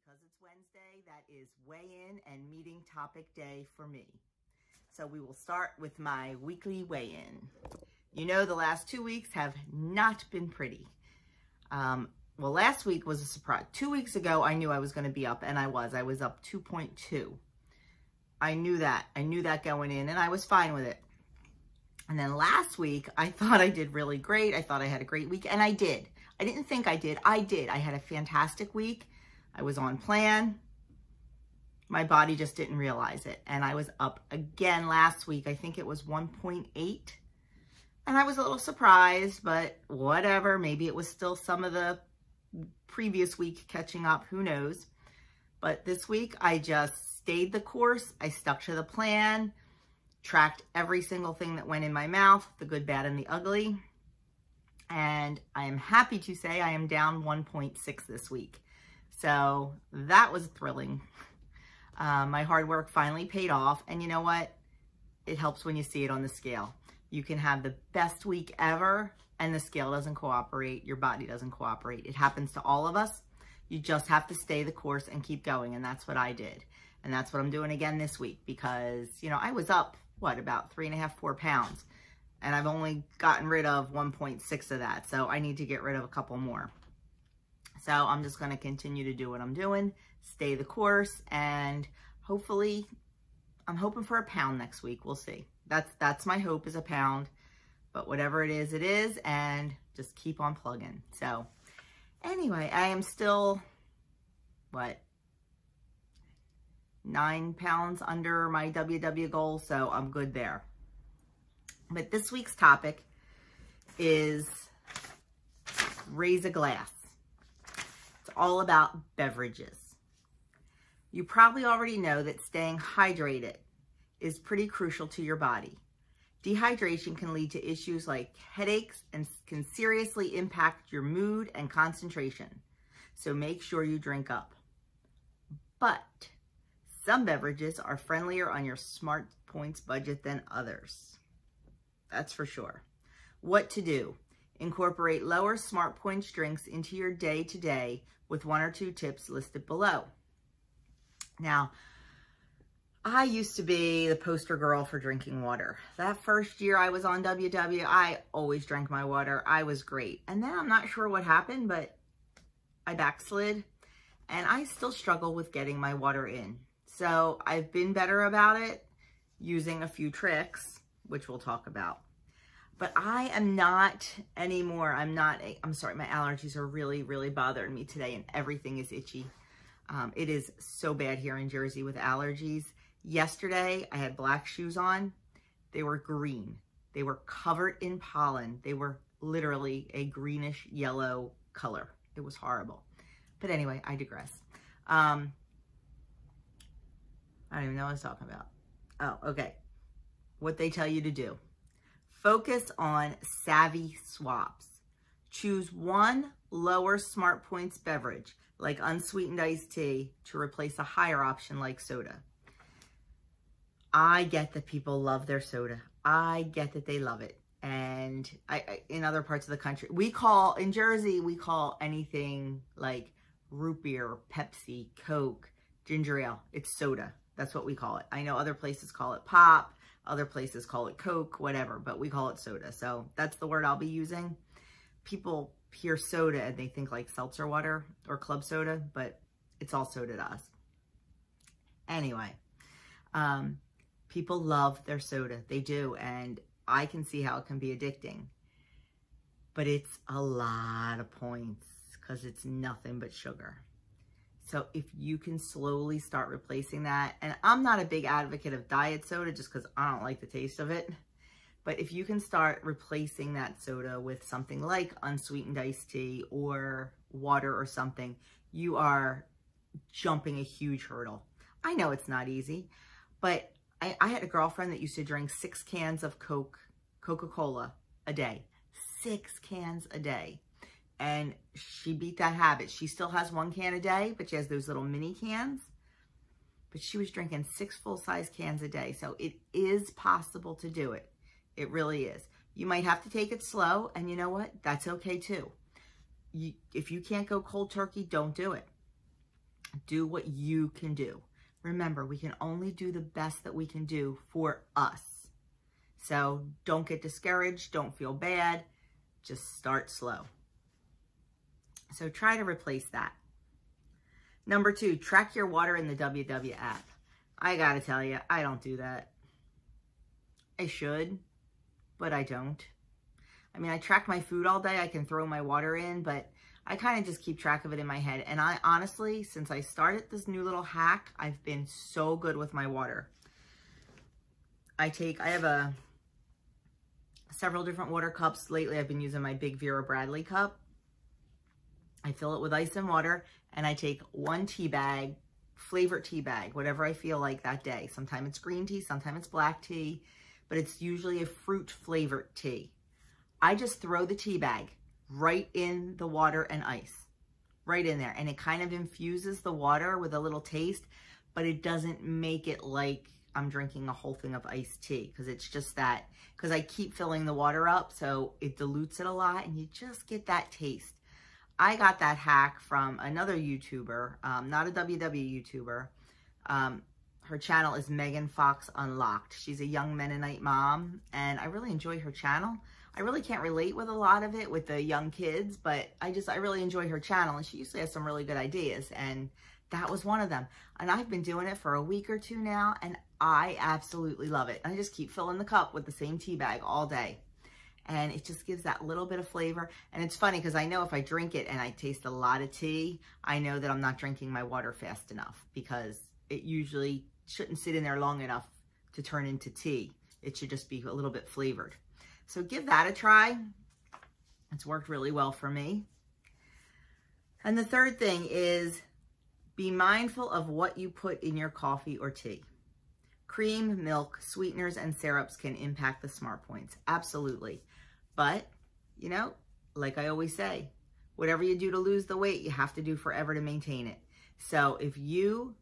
because it's Wednesday, that is weigh-in and meeting topic day for me. So we will start with my weekly weigh-in. You know, the last 2 weeks have not been pretty. Well, last week was a surprise. 2 weeks ago, I knew I was going to be up, and I was. I was up 2.2. I knew that. I knew that going in, and I was fine with it. And then last week, I thought I did really great. I thought I had a great week, and I did. I didn't think I did. I did. I had a fantastic week. I was on plan. My body just didn't realize it. And I was up again last week. I think it was 1.8. And I was a little surprised, but whatever. Maybe it was still some of the previous week catching up. Who knows? But this week, I just stayed the course. I stuck to the plan, tracked every single thing that went in my mouth, the good, bad, and the ugly. And I am happy to say I am down 1.6 this week. So that was thrilling. My hard work finally paid off. And you know what? It helps when you see it on the scale. You can have the best week ever and the scale doesn't cooperate. Your body doesn't cooperate. It happens to all of us. You just have to stay the course and keep going. And that's what I did. And that's what I'm doing again this week because, you know, I was up, what, about 3.5, 4 pounds. And I've only gotten rid of 1.6 of that. So I need to get rid of a couple more. So I'm just going to continue to do what I'm doing, stay the course, and hopefully, I'm hoping for a pound next week. We'll see. That's my hope, is a pound. But whatever it is, and just keep on plugging. So anyway, I am still, what, 9 pounds under my WW goal, so I'm good there. But this week's topic is raise a glass. It's all about beverages. You probably already know that staying hydrated is pretty crucial to your body. Dehydration can lead to issues like headaches and can seriously impact your mood and concentration. So make sure you drink up. But some beverages are friendlier on your Smart Points budget than others. That's for sure. What to do? Incorporate lower Smart Points drinks into your day-to-day with 1 or 2 tips listed below. Now, I used to be the poster girl for drinking water. That first year I was on WW, I always drank my water. I was great. And then I'm not sure what happened, but I backslid and I still struggle with getting my water in. So I've been better about it using a few tricks, which we'll talk about. But I am not anymore. I'm sorry, my allergies are really, really bothering me today and everything is itchy. It is so bad here in Jersey with allergies. Yesterday, I had black shoes on. They were green. They were covered in pollen. They were literally a greenish yellow color. It was horrible. But anyway, I digress. I don't even know what I was talking about. Oh, okay. What they tell you to do. Focus on savvy swaps. Choose one lower Smart Points beverage, like unsweetened iced tea, to replace a higher option like soda. I get that people love their soda. I get that they love it. And in other parts of the country, in Jersey, we call anything like root beer, Pepsi, Coke, ginger ale. It's soda. That's what we call it. I know other places call it pop. Other places call it Coke, whatever, but we call it soda. So that's the word I'll be using. People hear soda and they think like seltzer water or club soda, but it's all soda to us. Anyway, people love their soda. They do. And I can see how it can be addicting. But it's a lot of points because it's nothing but sugar. So if you can slowly start replacing that, and I'm not a big advocate of diet soda just because I don't like the taste of it, but if you can start replacing that soda with something like unsweetened iced tea or water or something, you are jumping a huge hurdle. I know it's not easy, but I had a girlfriend that used to drink 6 cans of Coca-Cola a day. 6 cans a day. And she beat that habit. She still has 1 can a day, but she has those little mini cans. But she was drinking 6 full-size cans a day. So it is possible to do it. It really is. You might have to take it slow, and you know what? That's okay too. If you can't go cold turkey, don't do it. Do what you can do. Remember, we can only do the best that we can do for us. So don't get discouraged. Don't feel bad. Just start slow. So try to replace that. Number 2, track your water in the WW app. I gotta tell you, I don't do that. I should, but I don't. I mean, I track my food all day. I can throw my water in, but I kind of just keep track of it in my head. And I honestly, since I started this new little hack, I've been so good with my water. I have several different water cups. Lately, I've been using my big Vera Bradley cup. I fill it with ice and water, and I take 1 tea bag, flavored tea bag, whatever I feel like that day. Sometimes it's green tea, sometimes it's black tea, but it's usually a fruit flavored tea. I just throw the tea bag right in the water and ice, right in there. And it kind of infuses the water with a little taste, but it doesn't make it like I'm drinking a whole thing of iced tea, because it's just that, because I keep filling the water up, so it dilutes it a lot and you just get that taste. I got that hack from another YouTuber, not a WW YouTuber. Her channel is Megan Fox Unlocked. She's a young Mennonite mom, and I really enjoy her channel. I really can't relate with a lot of it with the young kids, but I really enjoy her channel, and she usually has some really good ideas, and that was one of them. And I've been doing it for a week or 2 now, and I absolutely love it. I just keep filling the cup with the same tea bag all day. And it just gives that little bit of flavor. And it's funny because I know if I drink it and I taste a lot of tea, I know that I'm not drinking my water fast enough, because it usually shouldn't sit in there long enough to turn into tea. It should just be a little bit flavored. So give that a try. It's worked really well for me. And the third thing is be mindful of what you put in your coffee or tea. Cream, milk, sweeteners, and syrups can impact the smart points. Absolutely. But, you know, like I always say, whatever you do to lose the weight, you have to do forever to maintain it. So if you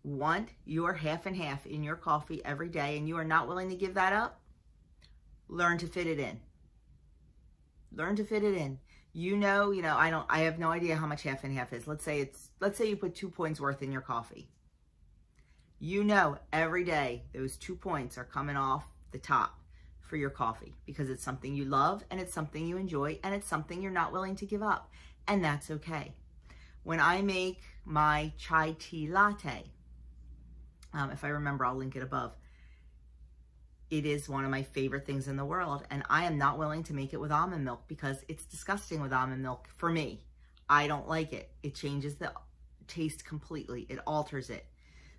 want your half and half in your coffee every day and you are not willing to give that up, learn to fit it in. Learn to fit it in. I have no idea how much half and half is. Let's say you put 2 points worth in your coffee. You know, every day those 2 points are coming off the top for your coffee, because it's something you love and it's something you enjoy and it's something you're not willing to give up. And that's okay. When I make my chai tea latte, if I remember, I'll link it above. It is one of my favorite things in the world, and I am not willing to make it with almond milk because it's disgusting with almond milk for me. I don't like it. It changes the taste completely. It alters it.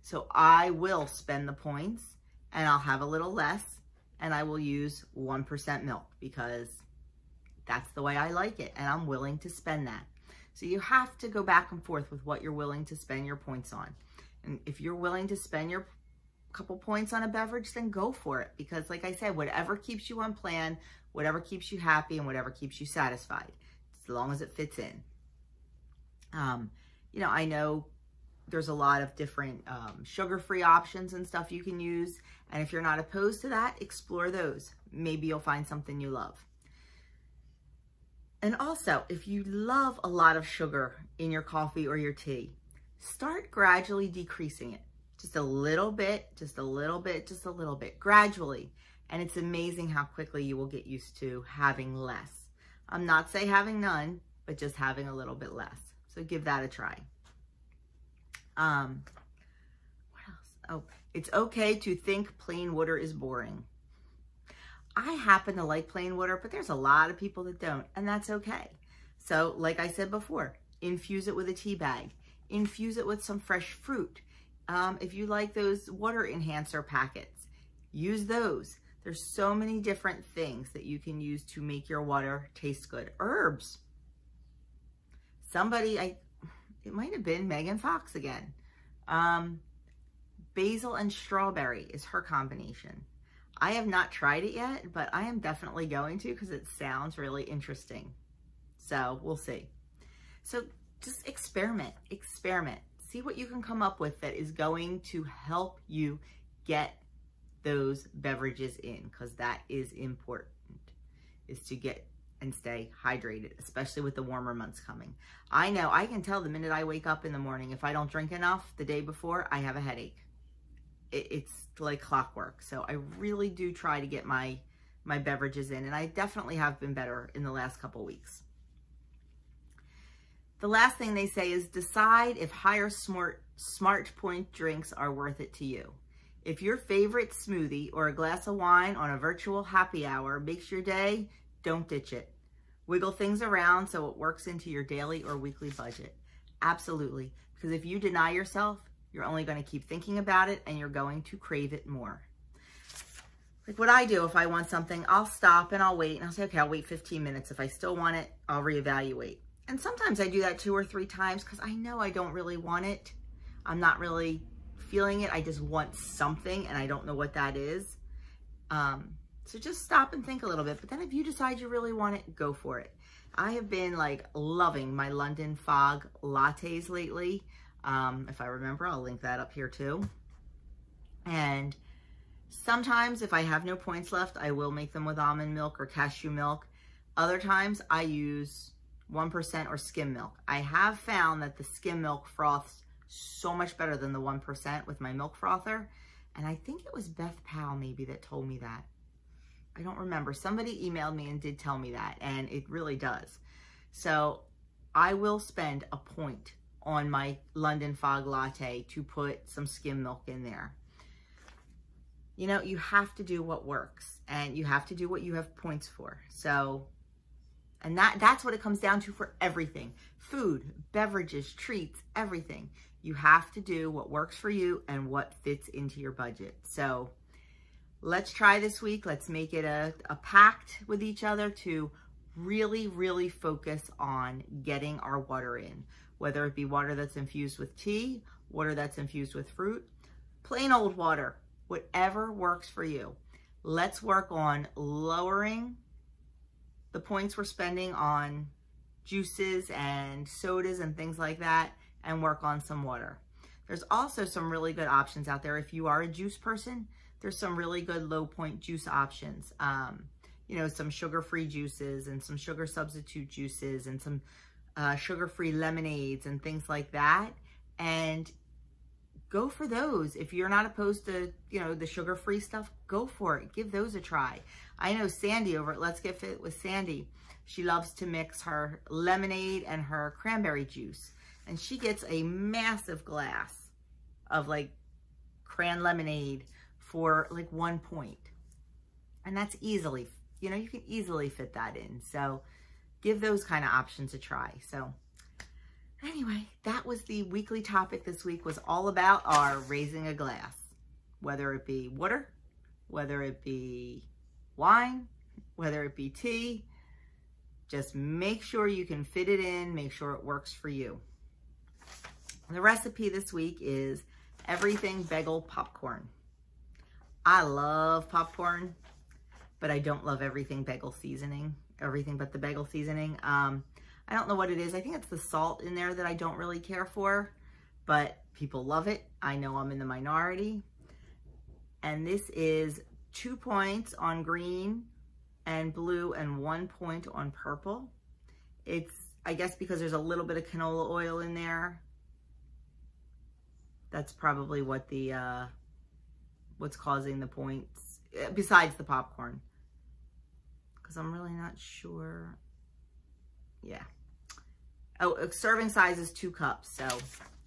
So I will spend the points, and I'll have a little less, and I will use 1% milk because that's the way I like it, and I'm willing to spend that. So you have to go back and forth with what you're willing to spend your points on. And if you're willing to spend your couple points on a beverage, then go for it. Because like I said, whatever keeps you on plan, whatever keeps you happy, and whatever keeps you satisfied, as long as it fits in. I know there's a lot of different sugar-free options and stuff you can use. And if you're not opposed to that, explore those. Maybe you'll find something you love. And also, if you love a lot of sugar in your coffee or your tea, start gradually decreasing it. Just a little bit, just a little bit, just a little bit, gradually. And it's amazing how quickly you will get used to having less. I'm not saying having none, but just having a little bit less. So give that a try. What else? Oh, it's okay to think plain water is boring. I happen to like plain water, but there's a lot of people that don't, and that's okay. So like I said before, infuse it with a tea bag. Infuse it with some fresh fruit. If you like those water enhancer packets, use those. There's so many different things that you can use to make your water taste good. Herbs. It might have been Megan Fox again. Basil and strawberry is her combination. I have not tried it yet, but I am definitely going to because it sounds really interesting. So we'll see. So just experiment. See what you can come up with that is going to help you get those beverages in, because that is important, is to get and stay hydrated, especially with the warmer months coming. I know, I can tell the minute I wake up in the morning, if I don't drink enough the day before, I have a headache. It's like clockwork. So I really do try to get my beverages in, and I definitely have been better in the last couple weeks. The last thing they say is decide if higher smart point drinks are worth it to you. If your favorite smoothie or a glass of wine on a virtual happy hour makes your day, don't ditch it. Wiggle things around so it works into your daily or weekly budget. Absolutely. Because if you deny yourself, you're only going to keep thinking about it and you're going to crave it more. Like what I do, if I want something, I'll stop and I'll wait and I'll say, okay, I'll wait 15 minutes. If I still want it, I'll reevaluate. And sometimes I do that 2 or 3 times because I know I don't really want it. I'm not really feeling it. I just want something and I don't know what that is. So just stop and think a little bit. But then if you decide you really want it, go for it. I have been like loving my London Fog lattes lately. If I remember, I'll link that up here too. And sometimes if I have no points left, I will make them with almond milk or cashew milk. Other times I use 1% or skim milk. I have found that the skim milk froths so much better than the 1% with my milk frother. And I think it was Beth Powell maybe that told me that. I don't remember. Somebody emailed me and did tell me that, and it really does. So I will spend a point on my London Fog latte to put some skim milk in there. You know, you have to do what works and you have to do what you have points for. So, and that's what it comes down to for everything. Food, beverages, treats, everything. You have to do what works for you and what fits into your budget. So let's try this week. Let's make it a pact with each other to really, really focus on getting our water in, whether it be water that's infused with tea, water that's infused with fruit, plain old water, whatever works for you. Let's work on lowering the points we're spending on juices and sodas and things like that, and work on some water. There's also some really good options out there. If you are a juice person, there's some really good low point juice options. You know, some sugar-free juices and some sugar substitute juices and some sugar-free lemonades and things like that. And go for those. If you're not opposed to, you know, the sugar-free stuff, go for it. Give those a try. I know Sandy over at Let's Get Fit with Sandy, she loves to mix her lemonade and her cranberry juice. And she gets a massive glass of like cran lemonade for like 1 point. And that's easily, you know, you can easily fit that in. So give those kind of options a try. So anyway, that was the weekly topic this week, was all about our raising a glass, whether it be water, whether it be wine, whether it be tea. Just make sure you can fit it in, make sure it works for you. The recipe this week is everything bagel popcorn. I love popcorn, but I don't love everything bagel seasoning, everything but the bagel seasoning. I don't know what it is. I think it's the salt in there that I don't really care for, but people love it. I know I'm in the minority. And this is 2 points on green and blue and 1 point on purple. It's, I guess because there's a little bit of canola oil in there. That's probably what the, what's causing the points, besides the popcorn. Because I'm really not sure. Yeah. Oh, serving size is 2 cups. So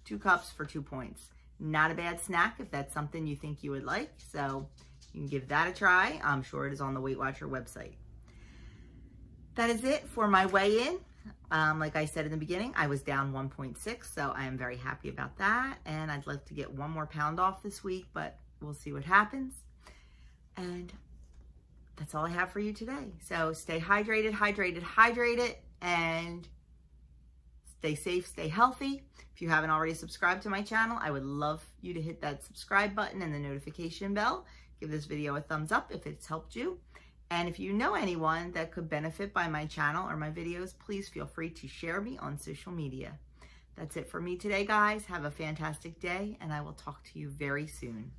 2 cups for 2 points. Not a bad snack if that's something you think you would like. So you can give that a try. I'm sure it is on the Weight Watcher website. That is it for my weigh-in. Like I said in the beginning, I was down 1.6, so I am very happy about that. And I'd like to get 1 more pound off this week, but we'll see what happens. And that's all I have for you today. So stay hydrated, hydrated, hydrated, and stay safe, stay healthy. If you haven't already subscribed to my channel, I would love you to hit that subscribe button and the notification bell. Give this video a thumbs up if it's helped you. And if you know anyone that could benefit by my channel or my videos, please feel free to share me on social media. That's it for me today, guys. Have a fantastic day, and I will talk to you very soon.